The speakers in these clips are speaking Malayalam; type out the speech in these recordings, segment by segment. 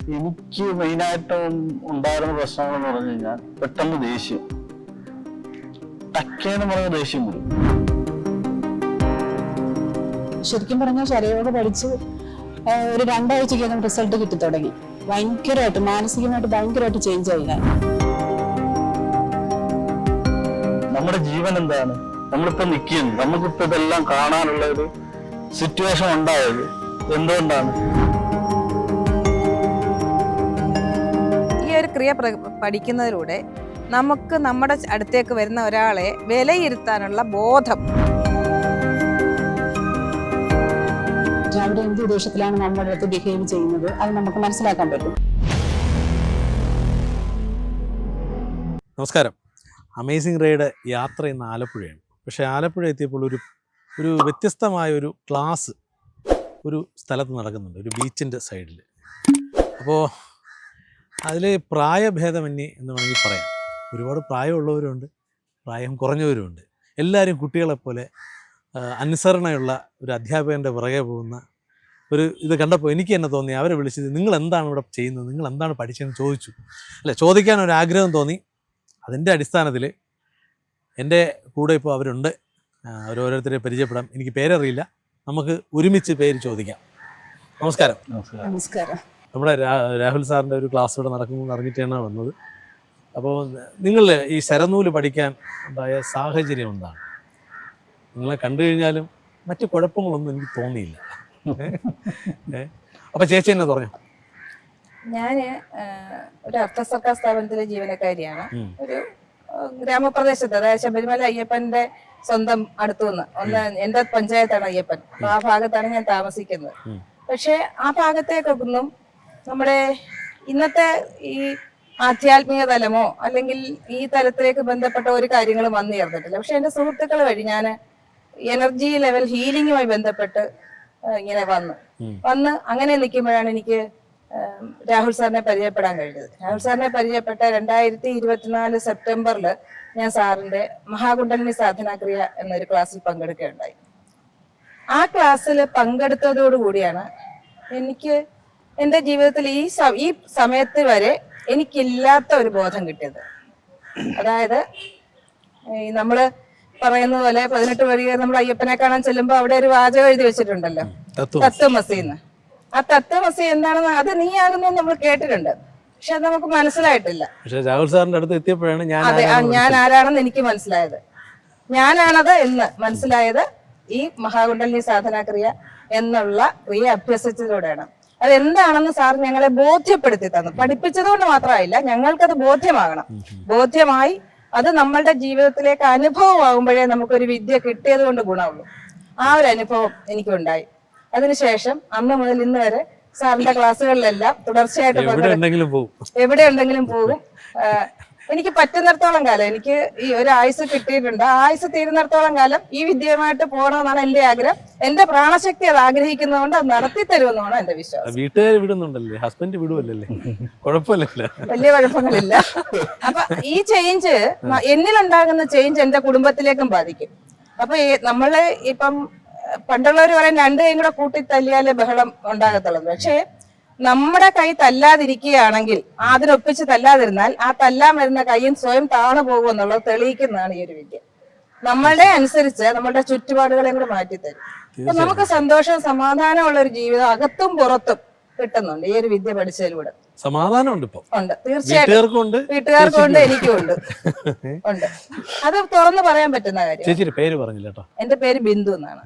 എനിക്ക് മെയിനായിട്ടും ഉണ്ടായിരുന്ന പ്രശ്നങ്ങളെന്ന് പറഞ്ഞു കഴിഞ്ഞാൽ പെട്ടെന്ന് ദേഷ്യം, ടക്കേന്ന് പറഞ്ഞ ദേഷ്യം വരും. ശരിക്കും പറഞ്ഞാൽ ശരീരയോട് പഠിച്ച് ഒരു 2 ആഴ്ചക്കകം റിസൾട്ട് കിട്ടി തുടങ്ങി. ഭയങ്കരമായിട്ട് മാനസികമായിട്ട് ഭയങ്കരമായിട്ട് ചേഞ്ച് ആയി ഞാൻ. നമ്മുടെ ജീവൻ എന്താണ്? നമ്മളിപ്പോ നിൽക്കുന്നു, നമുക്കിപ്പോ ഇതെല്ലാം കാണാനുള്ള ഒരു സിറ്റുവേഷൻ ഉണ്ടായത് എന്തുകൊണ്ടാണ്? ഈ ഒരു ക്രിയ പഠിക്കുന്നതിലൂടെ നമുക്ക് നമ്മുടെ അടുത്തേക്ക് വരുന്ന ഒരാളെ വിലയിരുത്താനുള്ള ബോധം, അവരുടെ എന്ത് ഉദ്ദേശത്തിലാണ് നമ്മുടെ അടുത്ത് ബിഹേവ് ചെയ്യുന്നത്, അത് നമുക്ക് മനസ്സിലാക്കാൻ പറ്റും. നമസ്കാരം. അമേസിംഗ് റൈഡ് യാത്ര ഇന്ന് ആലപ്പുഴയാണ്. പക്ഷേ ആലപ്പുഴ എത്തിയപ്പോൾ ഒരു വ്യത്യസ്തമായ ഒരു ക്ലാസ് ഒരു സ്ഥലത്ത് നടക്കുന്നുണ്ട്, ഒരു ബീച്ചിൻ്റെ സൈഡിൽ. അപ്പോൾ അതിൽ പ്രായഭേദമന്യേ എന്ന് വേണമെങ്കിൽ പറയാം. ഒരുപാട് പ്രായമുള്ളവരുണ്ട്, പ്രായം കുറഞ്ഞവരുമുണ്ട്. എല്ലാവരും കുട്ടികളെപ്പോലെ അനുസരണയുള്ള ഒരു അധ്യാപകൻ്റെ പുറകെ പോകുന്ന ഇത് കണ്ടപ്പോൾ എനിക്ക് തന്നെ തോന്നി, അവരെ വിളിച്ചത് നിങ്ങൾ എന്താണ് ഇവിടെ ചെയ്യുന്നത്, നിങ്ങൾ എന്താണ് പഠിച്ചതെന്ന് ചോദിച്ചു. ചോദിക്കാൻ ഒരു ആഗ്രഹം തോന്നി. അതിൻ്റെ അടിസ്ഥാനത്തിൽ എൻ്റെ കൂടെ ഇപ്പോൾ അവരുണ്ട്. ഓരോരുത്തരെ പരിചയപ്പെടാം. എനിക്ക് പേരറിയില്ല, നമുക്ക് ഒരുമിച്ച് പേര് ചോദിക്കാം. നമസ്കാരം. നമസ്കാരം. നമ്മുടെ രാഹുൽ സാറിൻ്റെ ഒരു ക്ലാസ് ഇവിടെ നടക്കുമെന്ന് അറിഞ്ഞിട്ടാണ് വന്നത്. അപ്പോൾ നിങ്ങൾ ഈ ശരനൂല് പഠിക്കാൻ ഉണ്ടായ സാഹചര്യം എന്താണ്? നിങ്ങളെ കണ്ടു കഴിഞ്ഞാലും മറ്റു കുഴപ്പങ്ങളൊന്നും എനിക്ക് തോന്നിയില്ല. അപ്പം ചേച്ചി എന്നെ പറഞ്ഞു. ഞാൻ ഒരു അർദ്ധ സർക്കാർ സ്ഥാപനത്തിലെ ജീവനക്കാരിയാണ്. ഒരു ഗ്രാമപ്രദേശത്ത്, അതായത് ശബരിമല അയ്യപ്പന്റെ സ്വന്തം അടുത്തുനിന്ന് എന്റെ പഞ്ചായത്താണ് അയ്യപ്പൻ. അപ്പൊ ആ ഭാഗത്താണ് ഞാൻ താമസിക്കുന്നത്. പക്ഷെ ആ ഭാഗത്തേക്കൊന്നും നമ്മുടെ ഇന്നത്തെ ഈ ആധ്യാത്മിക തലമോ അല്ലെങ്കിൽ ഈ തലത്തിലേക്ക് ബന്ധപ്പെട്ട ഒരു കാര്യങ്ങളും വന്നു ചേർന്നിട്ടില്ല. പക്ഷെ എന്റെ സുഹൃത്തുക്കൾ വഴി ഞാൻ എനർജി ലെവൽ ഹീലിംഗുമായി ബന്ധപ്പെട്ട് ഇങ്ങനെ വന്ന് അങ്ങനെ നിൽക്കുമ്പോഴാണ് എനിക്ക് രാഹുൽ സാറിനെ പരിചയപ്പെടാൻ കഴിഞ്ഞത്. രാഹുൽ സാറിനെ പരിചയപ്പെട്ട 2024 സെപ്റ്റംബറിൽ ഞാൻ സാറിന്റെ മഹാകുണ്ടലിനി സാധനാക്രിയ എന്നൊരു ക്ലാസ്സിൽ പങ്കെടുക്കുകയുണ്ടായി. ആ ക്ലാസ്സിൽ പങ്കെടുത്തതോടുകൂടിയാണ് എനിക്ക് എൻ്റെ ജീവിതത്തിൽ ഈ സമയത്ത് വരെ എനിക്കില്ലാത്ത ഒരു ബോധം കിട്ടിയത്. അതായത് നമ്മള് പറയുന്ന പോലെ 18 വഴി നമ്മൾ അയ്യപ്പനെ കാണാൻ ചെല്ലുമ്പോ അവിടെ ഒരു വാചകം എഴുതി വെച്ചിട്ടുണ്ടല്ലോ, തത്വമസിന്ന്. ആ തത്വമസി എന്താണെന്ന് അത് നീ ആകുന്നു നമ്മൾ കേട്ടിട്ടുണ്ട്, പക്ഷെ അത് നമുക്ക് മനസ്സിലായിട്ടില്ല. പക്ഷെ രാഹുൽ സാറിന്റെ അടുത്ത് എത്തിയപ്പോഴാണ് ഞാൻ ആരാണെന്ന് എനിക്ക് മനസ്സിലായത്. ഞാനാണത് എന്ന് മനസ്സിലായത് ഈ മഹാകുണ്ടലിനി സാധനാക്രിയ എന്നുള്ള ക്രിയ അഭ്യസിച്ചതിലൂടെയാണ്. അതെന്താണെന്ന് സാർ ഞങ്ങളെ ബോധ്യപ്പെടുത്തി തന്നു. പഠിപ്പിച്ചതുകൊണ്ട് മാത്രമായില്ല, ഞങ്ങൾക്കത് ബോധ്യമാകണം. ബോധ്യമായി അത് നമ്മളുടെ ജീവിതത്തിലേക്ക് അനുഭവമാകുമ്പോഴേ നമുക്കൊരു വിദ്യ കിട്ടിയത് കൊണ്ട് ഗുണമുള്ളൂ. ആ ഒരു അനുഭവം എനിക്കുണ്ടായി. അതിനുശേഷം അന്ന് മുതൽ ഇന്ന് വരെ സാറിന്റെ ക്ലാസ്സുകളിലെല്ലാം തുടർച്ചയായിട്ട് എവിടെ ഉണ്ടെങ്കിലും പോകും. എനിക്ക് പറ്റുന്നിടത്തോളം കാലം, എനിക്ക് ഈ ഒരു ആയുസ് കിട്ടിയിട്ടുണ്ട്. ആ ആയുസ് തീരുന്നിടത്തോളം കാലം ഈ വിദ്യയുമായിട്ട് പോകണമെന്നാണ് എന്റെ ആഗ്രഹം. എന്റെ പ്രാണശക്തി അത് ആഗ്രഹിക്കുന്നതുകൊണ്ട് അത് നടത്തി തരുമെന്നാണ് എന്റെ വിശ്വാസം. വീട്ടുകാർ വിടുന്നുണ്ടല്ലേ, ഹസ്ബൻഡ് വിടുവല്ലേ, കുഴപ്പമില്ല, വലിയ കുഴപ്പങ്ങളില്ല. അപ്പൊ ഈ ചേഞ്ച്, എന്നിലുണ്ടാകുന്ന ചേഞ്ച് എന്റെ കുടുംബത്തിലേക്കും ബാധിക്കും. അപ്പൊ നമ്മള് ഇപ്പം പണ്ടുള്ളവർ പറയാൻ 2 കൈയും കൂടെ കൂട്ടി തല്ലിയാലേ ബഹളം ഉണ്ടാകത്തുള്ളൂ. പക്ഷേ നമ്മുടെ കൈ തല്ലാതിരിക്കുകയാണെങ്കിൽ, അതിനൊപ്പിച്ച് തല്ലാതിരുന്നാൽ ആ തല്ലാൻ വരുന്ന കൈയും സ്വയം താണു പോകുമെന്നുള്ളത് തെളിയിക്കുന്നതാണ് ഈ ഒരു വിദ്യ. നമ്മളുടെ അനുസരിച്ച് നമ്മളുടെ ചുറ്റുപാടുകളെയും കൂടെ മാറ്റിത്തരും. അപ്പൊ നമുക്ക് സന്തോഷവും സമാധാനമുള്ള ഒരു ജീവിതം അകത്തും പുറത്തും കിട്ടുന്നുണ്ട് ഈ ഒരു വിദ്യ പഠിച്ചതിലൂടെ. സമാധാനമുണ്ട്, ഉണ്ട്, തീർച്ചയായിട്ടും. വീട്ടുകാർക്കും ഉണ്ട്, എനിക്കും ഉണ്ട്. അത് തുറന്ന് പറയാൻ പറ്റുന്ന കാര്യം. പേര് പറഞ്ഞില്ല കേട്ടോ. എന്റെ പേര് ബിന്ദു എന്നാണ്.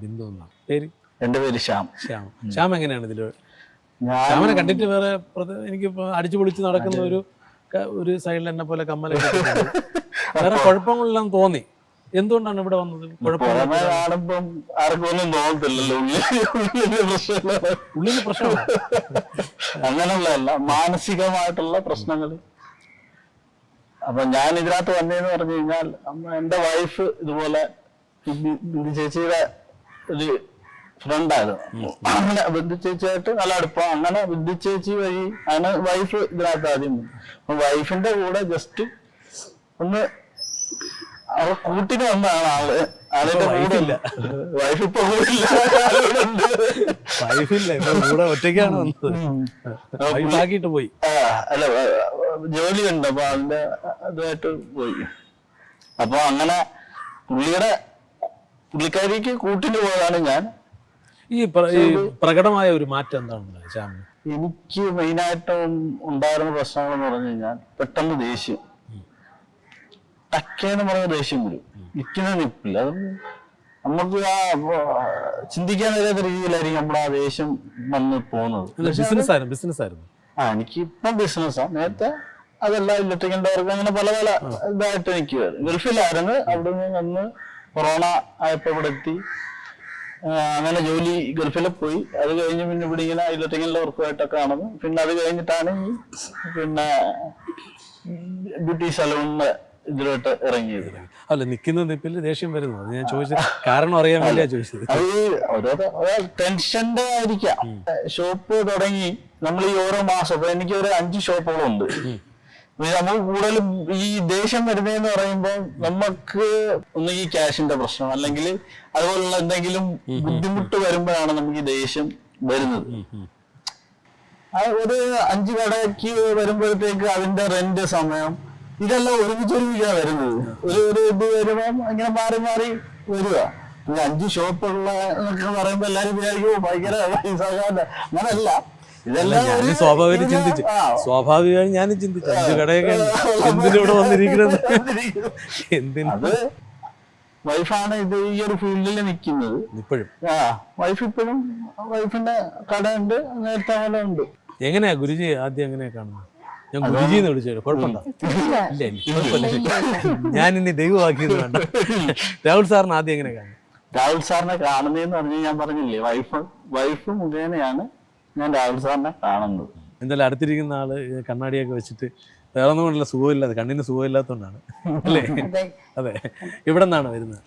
എന്റെ പേര് ശ്യാം. ശ്യാം എങ്ങനെയാണ് ഇതില്? ശ്യാമിനെ കണ്ടിട്ട് വേറെ എനിക്ക് അടിച്ചു പൊളിച്ച് നടക്കുന്ന ഒരു സൈഡിൽ എന്നെ പോലെ കമ്മലൊക്കെ വേറെ കുഴപ്പങ്ങളെല്ലാം തോന്നി. എന്തുകൊണ്ടാണ് ഇവിടെ വന്നത്? കാണുമ്പം ആർക്കൊന്നും തോന്നത്തില്ലല്ലോ, ഉള്ളില് പ്രശ്നം അങ്ങനെയുള്ളതല്ല, മാനസികമായിട്ടുള്ള പ്രശ്നങ്ങൾ. അപ്പൊ ഞാൻ ഇതിനകത്ത് വന്നതെന്ന് പറഞ്ഞു കഴിഞ്ഞാൽ, എന്റെ വൈഫ് ഇതുപോലെ ചേച്ചിയുടെ ഒരു ഫ്രണ്ടായിരുന്നു. അങ്ങനെ ബിന്ദു ചേച്ചിയായിട്ട് നല്ല അടുപ്പം. അങ്ങനെ ബിന്ദു ചേച്ചി വഴി അങ്ങനെ വൈഫ് ഇതിനകത്ത് ആദ്യം. അപ്പൊ വൈഫിന്റെ കൂടെ ജസ്റ്റ് ഒന്ന് അവളെ കൂട്ടിന് വന്നതാണ് ആളിന്റെ വൈഫില്ല. വൈഫ് ഇപ്പൊ കൂടില്ല. വൈഫില്ല, ഇപ്പൊ കൂടെ ഒറ്റയ്ക്കാണ് വന്നത്. വൈഫാക്കിട്ട് പോയി. അല്ല ജോലിയുണ്ട്, അപ്പൊ അതിന്റെ ഇതായിട്ട് പോയി. അപ്പൊ അങ്ങനെ പുള്ളിക്കാരിക്ക് കൂട്ടിന് പോയതാണ് ഞാൻ. ഈ പ്രകടമായ ഒരു മാറ്റം എന്താണ് ശ്യാമിന്? എനിക്ക് മെയിനായിട്ട് ഉണ്ടായിരുന്ന പ്രശ്നങ്ങളെന്ന് പറഞ്ഞു കഴിഞ്ഞാൽ പെട്ടെന്ന് ദേഷ്യം, ടക്കേന്ന് പറഞ്ഞ ദേഷ്യം വരും, നിൽക്കുന്ന നിപ്പില്ല. അത് നമുക്ക് ചിന്തിക്കാൻ കഴിയാത്ത രീതിയിലായിരിക്കും നമ്മുടെ ആ ദേഷ്യം വന്ന് പോകുന്നത്. ബിസിനസ് ആയിരുന്നു. എനിക്കിപ്പം ബിസിനസ്സാണ്. നേരത്തെ അതെല്ലാം ഇലക്ട്രിക്കലിന്റെ വർക്ക് അങ്ങനെ പല പല ഇതായിട്ട് എനിക്ക് ഗൾഫിലായിരുന്നു. അവിടെ നിന്ന് വന്ന് കൊറോണ ആയപ്പോ ഇവിടെ എത്തി. അങ്ങനെ ജോലി ഗൾഫിൽ പോയി. അത് കഴിഞ്ഞ് പിന്നെ ഇവിടെ ഇങ്ങനെ ഇലക്ട്രിക്കലിന്റെ വർക്കുമായിട്ടൊക്കെ നടന്നു. പിന്നെ അത് കഴിഞ്ഞിട്ടാണ് പിന്നെ ബ്യൂട്ടി സലൂണിന്റെ ഇതിലോട്ട് ഇറങ്ങിയത്. അല്ല, നിൽക്കുന്ന നിപ്പിൽ ദേഷ്യം വരുന്നു. അത് ഞാൻ ചോദിച്ചത് കാരണം അറിയാൻ വേണ്ടിയാ ചോദിച്ചത്. അത് ഓരോ ടെൻഷന്റെ ആയിരിക്കാം. ഷോപ്പ് തുടങ്ങി നമ്മൾ ഈ ഓരോ മാസം, ഇപ്പൊ എനിക്ക് ഒരു 5 ഷോപ്പുകളുണ്ട്. നമുക്ക് കൂടുതലും ഈ ദേഷ്യം വരുന്നതെന്ന് പറയുമ്പോൾ നമുക്ക് ഒന്നുകിൽ ക്യാഷിന്റെ പ്രശ്നം, അല്ലെങ്കിൽ അതുപോലുള്ള എന്തെങ്കിലും ബുദ്ധിമുട്ട് വരുമ്പോഴാണ് നമുക്ക് ഈ ദേഷ്യം വരുന്നത്. ഒരു 5 കടയ്ക്ക് വരുമ്പോഴത്തേക്ക് അതിന്റെ റെന്റ്, സമയം, ഇതെല്ലാം ഒരുമിച്ചാണ് വരുന്നത്. ഒരു ഇത് വരുമ്പം ഇങ്ങനെ മാറി മാറി വരിക. 5 ഷോപ്പുള്ള എന്നൊക്കെ പറയുമ്പോ എല്ലാരും വിചാരിക്കും ഭയങ്കര പൈസ. അങ്ങനല്ല. സ്വാഭാവികമായി ഞാനും ചിന്തിച്ചു 5 കടയൊക്കെ എന്തിനൂടെ വന്നിരിക്കുന്നത്. അത് വൈഫാണ് ഇത് ഈ ഒരു ഫീൽഡിൽ നിൽക്കുന്നത് ഇപ്പോഴും. വൈഫ് ഇപ്പോഴും വൈഫിന്റെ കടയുണ്ട്, നേരത്തെ പോലെ ഉണ്ട്. എങ്ങനെയാ ഗുരുജി ആദ്യം എങ്ങനെയാ കാണുന്നത്? ഞാൻ ഗുരുജിന്ന് വിളിച്ചു, കുഴപ്പമുണ്ടോ? ഞാൻ ഇനി ദൈവമാക്കിയത് വേണ്ട. രാഹുൽ സാറിന് ആദ്യം എങ്ങനെ കാണും? രാഹുൽ സാറിനെ കാണുന്നതെന്ന് പറഞ്ഞാൽ ഞാൻ പറഞ്ഞില്ലേ, വൈഫ് മുഖേനയാണ് ഞാൻ രാഹുൽ സാറിനെ കാണുന്നത്. എന്തായാലും അടുത്തിരിക്കുന്ന ആള് കണ്ണാടിയൊക്കെ വെച്ചിട്ട് വേറെ ഒന്നും കൊണ്ടല്ല, സുഖമില്ലാതെ, കണ്ണിന് സുഖമില്ലാത്തതുകൊണ്ടാണ് അല്ലേ? അതെ. ഇവിടെ നിന്നാണ് വരുന്നത്?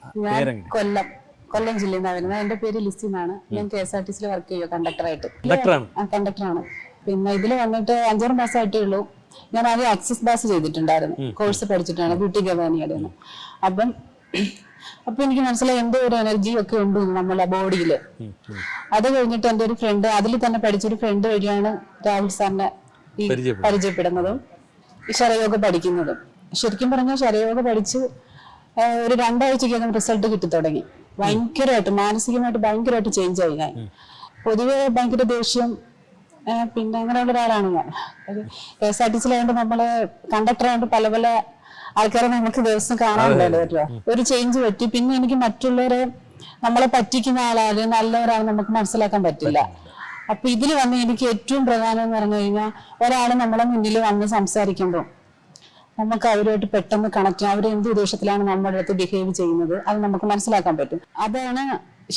കൊല്ലം ജില്ലയിൽ നിന്നാണ് വരുന്നത്. എന്റെ പേര് ലിസി എന്നാണ്. ഞാൻ KSRTC വർക്ക് ചെയ്യുക കണ്ടക്ടറായിട്ട്. കണ്ടക്ടറാണ്. പിന്നെ ഇതിൽ വന്നിട്ട് 5-6 മാസമായിട്ടേ ഉള്ളൂ. ഞാൻ ആദ്യം ആക്സിസ് ബാസ് ചെയ്തിട്ടുണ്ടായിരുന്നു, കോഴ്സ് പഠിച്ചിട്ടാണ് ബ്യൂട്ടി ഗവേണിയുടെ. അപ്പൊ എനിക്ക് മനസ്സിലായി എന്തോ ഒരു എനർജി ഒക്കെ ഉണ്ട് നമ്മളെ ബോഡിയില്. അത് കഴിഞ്ഞിട്ട് എന്റെ ഒരു ഫ്രണ്ട്, അതിൽ തന്നെ പഠിച്ചൊരു ഫ്രണ്ട് വഴിയാണ് രാഹുൽ സാറിനെ ഈ പരിചയപ്പെടുന്നതും ഈ ശരയോഗ പഠിക്കുന്നതും. ശരിക്കും പറഞ്ഞാൽ ശരയോഗ പഠിച്ച് ഒരു 2 ആഴ്ചക്കകം റിസൾട്ട് കിട്ടി തുടങ്ങി. ഭയങ്കരമായിട്ട് മാനസികമായിട്ട് ഭയങ്കരമായിട്ട് ചേഞ്ച് ആയി ഞാൻ. പൊതുവെ ഭയങ്കര ദേഷ്യം, പിന്നെ അങ്ങനെയുള്ള ഒരാളാണ് ഞാൻ. KSRTC-ലായതുകൊണ്ട് നമ്മള് കണ്ടക്ടറായതുകൊണ്ട് പല പല ആൾക്കാരെ നമുക്ക് ദിവസം കാണാനുണ്ടല്ലോ. ഒരു ചേഞ്ച് പറ്റി. പിന്നെ എനിക്ക് മറ്റുള്ളവരെ, നമ്മളെ പറ്റിക്കുന്ന ആളാണ് നല്ലവരാണ് നമുക്ക് മനസ്സിലാക്കാൻ പറ്റില്ല. അപ്പൊ ഇതിൽ വന്ന് എനിക്ക് ഏറ്റവും പ്രധാനം എന്ന് പറഞ്ഞു കഴിഞ്ഞാൽ, ഒരാള് നമ്മളെ മുന്നിൽ വന്ന് സംസാരിക്കുമ്പോൾ നമുക്ക് അവരുമായിട്ട് പെട്ടെന്ന് കണക്ട് ചെയ്യാം. അവർ എന്ത് ഉദ്ദേശത്തിലാണ് നമ്മുടെ അടുത്ത് ബിഹേവ് ചെയ്യുന്നത് അത് നമുക്ക് മനസ്സിലാക്കാൻ പറ്റും. അതാണ്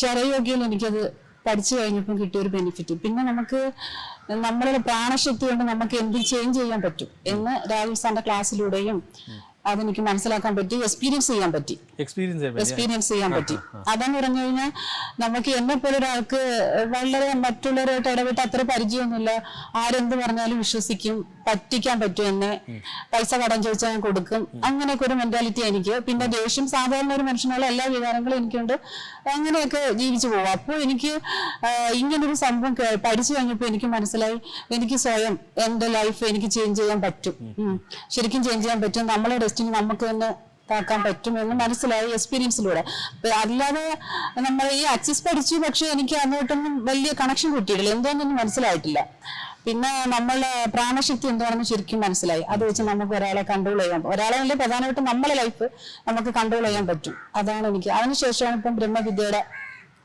ശരയോഗയിൽ എനിക്കത് പഠിച്ചു കഴിഞ്ഞപ്പോൾ കിട്ടിയൊരു ബെനിഫിറ്റ്. പിന്നെ നമുക്ക് നമ്മളുടെ പ്രാണശക്തി കൊണ്ട് നമുക്ക് എന്ത് ചേഞ്ച് ചെയ്യാൻ പറ്റും എന്ന് രാഹുൽ സാറിന്റെ ക്ലാസ്സിലൂടെയും അതെനിക്ക് മനസ്സിലാക്കാൻ പറ്റി, എക്സ്പീരിയൻസ് ചെയ്യാൻ പറ്റി. അതെന്ന് പറഞ്ഞു കഴിഞ്ഞാൽ, നമുക്ക് എന്നെ പോലെ ഒരാൾക്ക് വളരെ മറ്റുള്ളവരായിട്ട് ഇടപെട്ട് അത്ര പരിചയമൊന്നുമില്ല, ആരെന്ത് പറഞ്ഞാലും വിശ്വസിക്കും, പറ്റിക്കാൻ പറ്റും, എന്നെ പൈസ കടം ചോദിച്ചാൽ ഞാൻ കൊടുക്കും, അങ്ങനെയൊക്കെ ഒരു മെന്റാലിറ്റി എനിക്ക്. പിന്നെ ദേഷ്യം സാധാരണ ഒരു മനുഷ്യനുള്ള എല്ലാ വികാരങ്ങളും എനിക്കുണ്ട്, അങ്ങനെയൊക്കെ ജീവിച്ചു പോകും. അപ്പോൾ എനിക്ക് ഇങ്ങനൊരു സംഭവം പഠിച്ചു കഴിഞ്ഞപ്പോൾ എനിക്ക് മനസ്സിലായി, എനിക്ക് സ്വയം എന്റെ ലൈഫ് എനിക്ക് ചേഞ്ച് ചെയ്യാൻ പറ്റും, ശരിക്കും ചേഞ്ച് ചെയ്യാൻ പറ്റും, നമ്മളെ ഡെസ്റ്റിനി നമുക്ക് തന്നെ താക്കാൻ പറ്റും എന്ന് മനസ്സിലായി എക്സ്പീരിയൻസിലൂടെ. അല്ലാതെ നമ്മൾ ഈ ആക്സിസ് പഠിച്ചു, പക്ഷെ എനിക്ക് അങ്ങോട്ടൊന്നും വലിയ കണക്ഷൻ കിട്ടിയിട്ടില്ല, എന്തോന്നൊന്നും മനസ്സിലായിട്ടില്ല. പിന്നെ നമ്മളെ പ്രാണശക്തി എന്താണെന്ന് ശരിക്കും മനസ്സിലായി. അത് വെച്ച് നമുക്ക് ഒരാളെ കൺട്രോൾ ചെയ്യാൻ, ഒരാളെ വലിയ പ്രധാനമായിട്ടും നമ്മളെ ലൈഫ് നമുക്ക് കൺട്രോൾ ചെയ്യാൻ പറ്റും. അതാണ് എനിക്ക്. അതിനുശേഷമാണ് ഇപ്പം ബ്രഹ്മവിദ്യയുടെ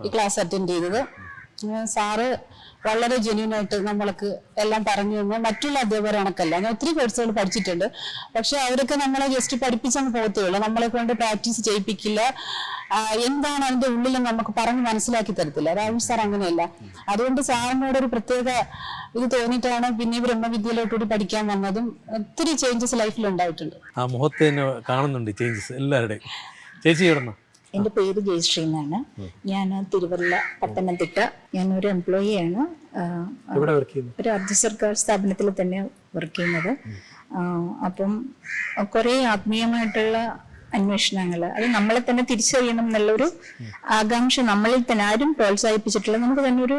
ഈ ക്ലാസ് അറ്റൻഡ് ചെയ്തത്. സാറ് വളരെ ജെന്യൂനായിട്ട് നമ്മൾക്ക് എല്ലാം പറഞ്ഞു തന്നു. മറ്റുള്ള അധ്യാപകർ കണക്കല്ല, ഞാൻ ഒത്തിരി കോഴ്സുകൾ പഠിച്ചിട്ടുണ്ട്, പക്ഷെ അവരൊക്കെ നമ്മളെ ജസ്റ്റ് പഠിപ്പിച്ചങ്ങ് പോകത്തേ ഉള്ളൂ, നമ്മളെ കൊണ്ട് പ്രാക്ടീസ് ചെയ്യിപ്പിക്കില്ല. എന്താണ് അതിന്റെ ഉള്ളിൽ നമുക്ക് പറഞ്ഞ് മനസ്സിലാക്കി തരത്തില്ല. രാഹുൽ സാർ അങ്ങനെയല്ല. അതുകൊണ്ട് സാറിനോട് ഒരു പ്രത്യേക ഇത് തോന്നിയിട്ടാണ് പിന്നെ ബ്രഹ്മവിദ്യയിലോട്ടുകൂടി പഠിക്കാൻ വന്നതും. ഒത്തിരി ചേഞ്ചസ് ലൈഫിൽ ഉണ്ടായിട്ടുണ്ട്. ആ മുഖത്ത് തന്നെ കാണുന്നുണ്ട് ചേഞ്ചസ് എല്ലാവരുടെയും. ചേച്ചി എവിടുന്ന? എൻ്റെ പേര് ജയശ്രീ എന്നാണ്. ഞാൻ തിരുവല്ല, പത്തനംതിട്ട. ഞാനൊരു എംപ്ലോയിയാണ്. ഒരു അർദ്ധ സർക്കാർ സ്ഥാപനത്തിൽ തന്നെ വർക്ക് ചെയ്യുന്നത്. അപ്പം കുറേ ആത്മീയമായിട്ടുള്ള അന്വേഷണങ്ങൾ, അത് നമ്മളെ തന്നെ തിരിച്ചറിയണം എന്നുള്ളൊരു ആകാംക്ഷ നമ്മളിൽ തന്നെ ആരും പ്രോത്സാഹിപ്പിച്ചിട്ടില്ല. നമുക്ക് തന്നെ ഒരു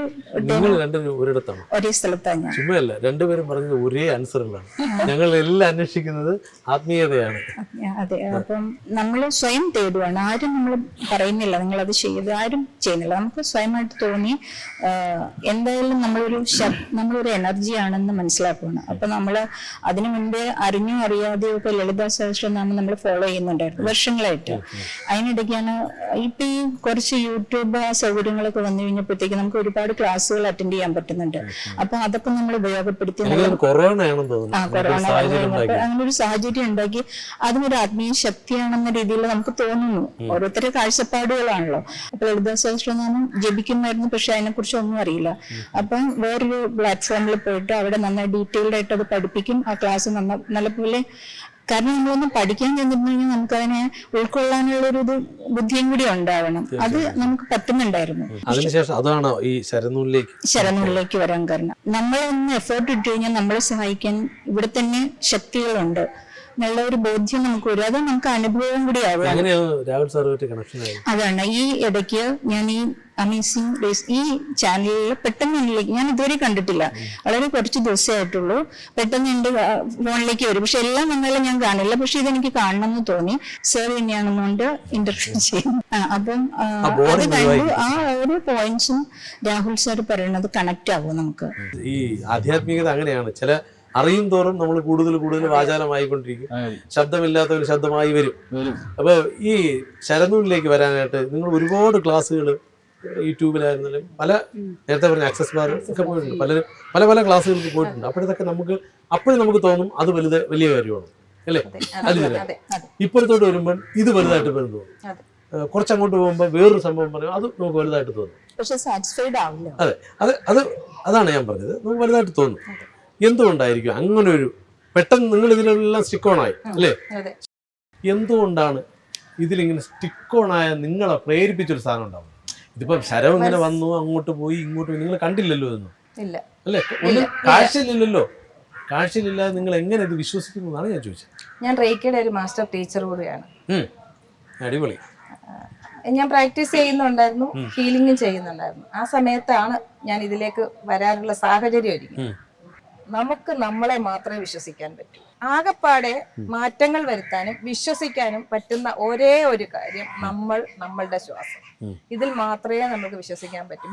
നിങ്ങൾ രണ്ടുപേരും ഒരിടത്താണ്, ഒരേ സ്ഥലത്താണ് ഞാൻ. ചുമ്മയല്ല, രണ്ടുപേരും പറഞ്ഞത് ഒരേ ആൻസറുകളാണ്. ഞങ്ങൾ എല്ലാം അന്വേഷിക്കുന്നത് ആത്മീയതയാണ്. അതെ, അപ്പം നമ്മൾ സ്വയം തേടുവാണ്. ആരും നമ്മൾ പറയുന്നില്ല നിങ്ങളത് ചെയ്ത്, ആരും ചെയ്യുന്നില്ല. നമുക്ക് സ്വയമായിട്ട് തോന്നി എന്തായാലും നമ്മളൊരു എനർജി ആണെന്ന് മനസ്സിലാക്കുകയാണ്. അപ്പൊ നമ്മൾ അതിനു മുൻപേ അറിഞ്ഞോ അറിയാതെയോ ഇപ്പൊ ലളിതാ സഹസ്രനാമം നമ്മൾ ഫോളോ ചെയ്യുന്നുണ്ടായിരുന്നു വർഷങ്ങളായിട്ട്. അതിനിടയ്ക്കാണ് ഇപ്പൊ ഈ കുറച്ച് യൂട്യൂബ് സൗകര്യങ്ങളൊക്കെ വന്നു കഴിഞ്ഞപ്പോഴത്തേക്ക് നമുക്ക് ഒരുപാട് ക്ലാസ്സുകൾ അറ്റൻഡ് ചെയ്യാൻ പറ്റുന്നുണ്ട്. അപ്പൊ അതൊക്കെ നമ്മൾ ഉപയോഗപ്പെടുത്തി കൊറോണ അങ്ങനെ ഒരു സാഹചര്യം ഉണ്ടാക്കി അതിനൊരു ആത്മീയ ശക്തിയാണെന്ന രീതിയിൽ നമുക്ക് തോന്നുന്നു. ഓരോരുത്തരുടെ കാഴ്ചപ്പാടുകളാണല്ലോ. അപ്പൊ ലളിതാ സഹസ്രനാമം ജപിക്കുമായിരുന്നു, പക്ഷെ അതിനെക്കുറിച്ച് ഒന്നും അറിയില്ല. അപ്പം വേറൊരു പ്ലാറ്റ്ഫോമിൽ പോയിട്ട് അവിടെ നന്നായി ഡീറ്റെയിൽഡ് ആയിട്ട് അത് പഠിപ്പിക്കും. ആ ക്ലാസ് നല്ലപോലെ, കാരണം നമ്മളൊന്നും പഠിക്കാൻ ചെന്നിരുന്നു കഴിഞ്ഞാൽ നമുക്കതിനെ ഉൾക്കൊള്ളാനുള്ളൊരു ബുദ്ധിയും കൂടി ഉണ്ടാവണം. അത് നമുക്ക് പറ്റുന്നുണ്ടായിരുന്നു. അതിനുശേഷം അതാണ് ഈ ശരനൂലിലേക്ക് വരാൻ കാരണം. നമ്മളൊന്ന് എഫേർട്ട് ഇട്ട് കഴിഞ്ഞാൽ നമ്മളെ സഹായിക്കാൻ ഇവിടെ തന്നെ ശക്തികളുണ്ട് എന്നുള്ള ഒരു ബോധ്യം നമുക്ക് വരും. അത് നമുക്ക് അനുഭവം കൂടി ആവുക. അതാണ് ഈ ഇടയ്ക്ക് ഞാൻ ഈ അമേസിംഗ് ഡേയ്സ് ഈ ചാനലിൽ പെട്ടെന്ന് എന്നിലേക്ക്, ഞാൻ ഇതുവരെ കണ്ടിട്ടില്ല, വളരെ കുറച്ച് ദിവസമായിട്ടുള്ളൂ, പെട്ടെന്ന് എൻ്റെ ഫോണിലേക്ക് വരും. പക്ഷെ എല്ലാം വന്നാലും ഞാൻ കാണില്ല. പക്ഷെ ഇതെനിക്ക് കാണണം എന്ന് തോന്നി. സർ തന്നെയാണെന്നുകൊണ്ട് ഇന്റർവ്യൂ ചെയ്യും. അപ്പം അത് കണ്ടു. ആ ഓരോ പോയിന്റ്സും രാഹുൽ സാർ പറയുന്നത് കണക്ട് ആവും നമുക്ക്. ഈ ആധ്യാത്മികത അങ്ങനെയാണ്, ചില അറിയും തോറും നമ്മൾ കൂടുതൽ വാചാലമായിക്കൊണ്ടിരിക്കും. ശബ്ദമില്ലാത്തവർ ശബ്ദമായി വരും. അപ്പൊ ഈ ശരനൂലിലേക്ക് വരാനായിട്ട് നിങ്ങൾ ഒരുപാട് ക്ലാസ്സുകൾ യൂട്യൂബിലായിരുന്നാലും നേരത്തെ പറഞ്ഞ ആക്സസ് ബാർ ഒക്കെ പോയിട്ടുണ്ട്. പല ക്ലാസ്സുകൾക്ക് പോയിട്ടുണ്ട്. അപ്പോഴും നമുക്ക് തോന്നും അത് വലിയ കാര്യമാണ് അല്ലേ? അതില്ല ഇപ്പോഴത്തോട്ട് വരുമ്പോൾ ഇത് വലുതായിട്ട് വരും തോന്നും. കുറച്ചങ്ങോട്ട് പോകുമ്പോൾ വേറൊരു സംഭവം പറയും, അത് നമുക്ക് വലുതായിട്ട് തോന്നും. അതാണ് ഞാൻ പറഞ്ഞത്, നമുക്ക് വലുതായിട്ട് തോന്നും. എന്തുകൊണ്ടായിരിക്കും അങ്ങനെ ഒരു പെട്ടെന്ന് നിങ്ങൾ ഇതിലെല്ലാം സ്റ്റിക്ക് ഓൺ ആയി അല്ലേ? എന്തുകൊണ്ടാണ് ഇതിലിങ്ങനെ സ്റ്റിക്ക് ഓൺ ആയ നിങ്ങളെ പ്രേരിപ്പിച്ചൊരു സാധനം ഉണ്ടാവും? ഇതിപ്പം ശരം ഇങ്ങനെ വന്നു, അങ്ങോട്ട് പോയി ഇങ്ങോട്ട് പോയി, നിങ്ങൾ കണ്ടില്ലല്ലോ ഇതൊന്നും അല്ലേ? ഒന്നും കാഴ്ചയിലില്ലാതെ നിങ്ങൾ എങ്ങനെ ഇത് വിശ്വസിക്കുന്നു എന്നാണ് ഞാൻ ചോദിച്ചത്. ഞാൻ റേക്കിയുടെ ഒരു മാസ്റ്റർ ടീച്ചർ കൂടിയാണ്. അടിപൊളി. ഞാൻ പ്രാക്ടീസ് ചെയ്യുന്നുണ്ടായിരുന്നു, ഹീലിംഗും ചെയ്യുന്നുണ്ടായിരുന്നു. ആ സമയത്താണ് ഞാൻ ഇതിലേക്ക് വരാനുള്ള സാഹചര്യം ഒരുങ്ങി. നമുക്ക് നമ്മളെ മാത്രമേ വിശ്വസിക്കാൻ പറ്റൂ. ആകപ്പാടെ മാറ്റങ്ങൾ വരുത്താനും വിശ്വസിക്കാനും പറ്റുന്ന ഒരേ ഒരു കാര്യം നമ്മളുടെ ശ്വാസം. ഇതിൽ മാത്രമേ നമുക്ക് വിശ്വസിക്കാൻ പറ്റൂ.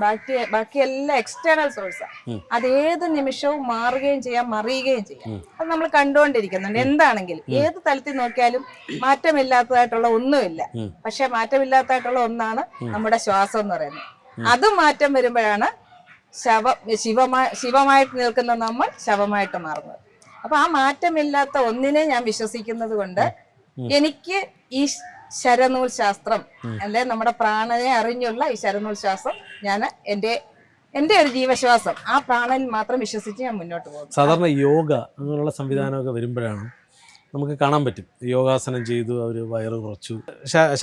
ബാക്കിയെല്ലാം എക്സ്റ്റേണൽ സോഴ്സാണ്. അത് ഏത് നിമിഷവും മാറുകയും ചെയ്യാം, മറിയുകയും ചെയ്യാം. അത് നമ്മൾ കണ്ടുകൊണ്ടിരിക്കുന്നുണ്ട്. എന്താണെങ്കിലും ഏത് തലത്തിൽ നോക്കിയാലും മാറ്റമില്ലാത്തതായിട്ടുള്ള ഒന്നുമില്ല. പക്ഷെ മാറ്റമില്ലാത്തതായിട്ടുള്ള ഒന്നാണ് നമ്മുടെ ശ്വാസം എന്ന് പറയുന്നത്. അത് മാറ്റം വരുമ്പോഴാണ് ശിവമായിട്ട് നിൽക്കുന്ന നമ്മൾ ശവമായിട്ട് മാറുന്നത്. അപ്പൊ ആ മാറ്റമില്ലാത്ത ഒന്നിനെ ഞാൻ വിശ്വസിക്കുന്നത് കൊണ്ട് എനിക്ക് ഈ ശരനൂൽ ശാസ്ത്രം അല്ലെ നമ്മുടെ പ്രാണനെ അറിഞ്ഞുള്ള ഈ ശരനൂൽ ശാസ്ത്രം ഞാൻ എന്റെ ഒരു ജീവശ്വാസം, ആ പ്രാണനിൽ മാത്രം വിശ്വസിച്ച് ഞാൻ മുന്നോട്ട് പോകും. സാധാരണ യോഗ അങ്ങനെയുള്ള സംവിധാനമൊക്കെ വരുമ്പോഴാണ് നമുക്ക് കാണാൻ പറ്റും, യോഗാസനം ചെയ്തു അവർ വയറ് കുറച്ചു,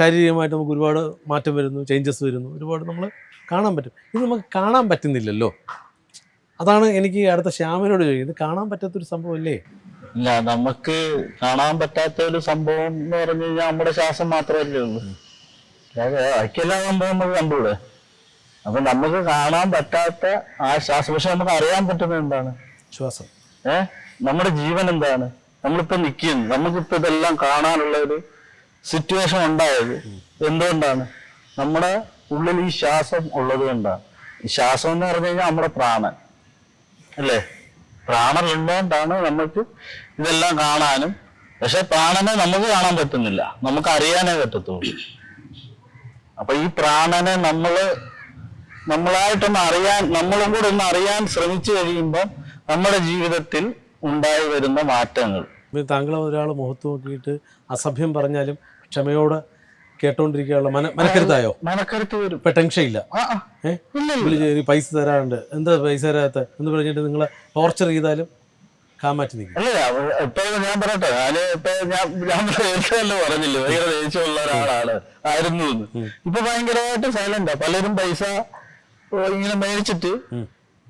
ശാരീരികമായിട്ട് നമുക്ക് ഒരുപാട് മാറ്റം വരുന്നു, ചേഞ്ചസ് വരുന്നു, ഒരുപാട് നമ്മൾ കാണാൻ പറ്റും. ഇത് നമുക്ക് കാണാൻ പറ്റുന്നില്ലല്ലോ. അതാണ് എനിക്ക് അടുത്ത ശ്യാമിനോട് ചോദിക്കുന്നത്, കാണാൻ പറ്റാത്തൊരു സംഭവം അല്ലേ? ഇല്ല, നമുക്ക് കാണാൻ പറ്റാത്ത ഒരു സംഭവം എന്ന് പറഞ്ഞു കഴിഞ്ഞാൽ നമ്മുടെ ശ്വാസം മാത്രമല്ലേ ഉള്ളൂ. ബാക്കിയെല്ലാം സംഭവം നമുക്ക് കണ്ടുകൂടെ? അപ്പൊ നമുക്ക് കാണാൻ പറ്റാത്ത ആ ശ്വാസം, പക്ഷെ നമുക്ക് അറിയാൻ പറ്റുന്നത് എന്താണ്? ശ്വാസം. നമ്മുടെ ജീവൻ എന്താണ്? നമ്മളിപ്പോ നിൽക്കുന്നു, നമുക്കിപ്പോ ഇതെല്ലാം കാണാനുള്ള ഒരു സിറ്റുവേഷൻ ഉണ്ടായത് എന്തുകൊണ്ടാണ്? നമ്മുടെ ഉള്ളിൽ ഈ ശ്വാസം ഉള്ളത് കൊണ്ടാണ്. ഈ ശ്വാസം എന്ന് പറഞ്ഞു കഴിഞ്ഞാൽ നമ്മുടെ പ്രാണൻ അല്ലേ? പ്രാണൻ ഉള്ളതുകൊണ്ടാണ് നമുക്ക് ഇതെല്ലാം കാണാനും. പക്ഷെ പ്രാണനെ നമുക്ക് കാണാൻ പറ്റുന്നില്ല, നമുക്ക് അറിയാനേ പറ്റത്തുള്ളൂ. അപ്പൊ ഈ പ്രാണനെ നമ്മളായിട്ടൊന്ന് അറിയാൻ, നമ്മളും കൂടെ ഒന്ന് അറിയാൻ ശ്രമിച്ചു കഴിയുമ്പോൾ നമ്മുടെ ജീവിതത്തിൽ ഉണ്ടായി വരുന്ന മാറ്റങ്ങൾ. താങ്കൾ ഒരാൾ മുഖത്ത് നോക്കിയിട്ട് അസഭ്യം പറഞ്ഞാലും ക്ഷമയോടെ കേട്ടോണ്ടിരിക്കാനുള്ള മനക്കരുത്തായോ? മനക്കരുത്ത് വരും. ഇപ്പൊ ടെൻഷൻ ഇല്ല. പൈസ തരാറുണ്ട്, എന്താ പൈസ തരാത്ത എന്ന് പറഞ്ഞിട്ട് നിങ്ങളെ ടോർച്ചർ ചെയ്താലും കാമാറ്റി നിൽക്കും. അല്ല, ഇപ്പൊ ഞാൻ പറയട്ടെ, ഞാൻ പറഞ്ഞില്ലേ ഭയങ്കര ദേഷ്യമുള്ള ഒരാളാണ് ആയിരുന്നു. ഇപ്പൊ ഭയങ്കരമായിട്ട് സൈലന്റാ. പലരും പൈസ ഇങ്ങനെ മേടിച്ചിട്ട്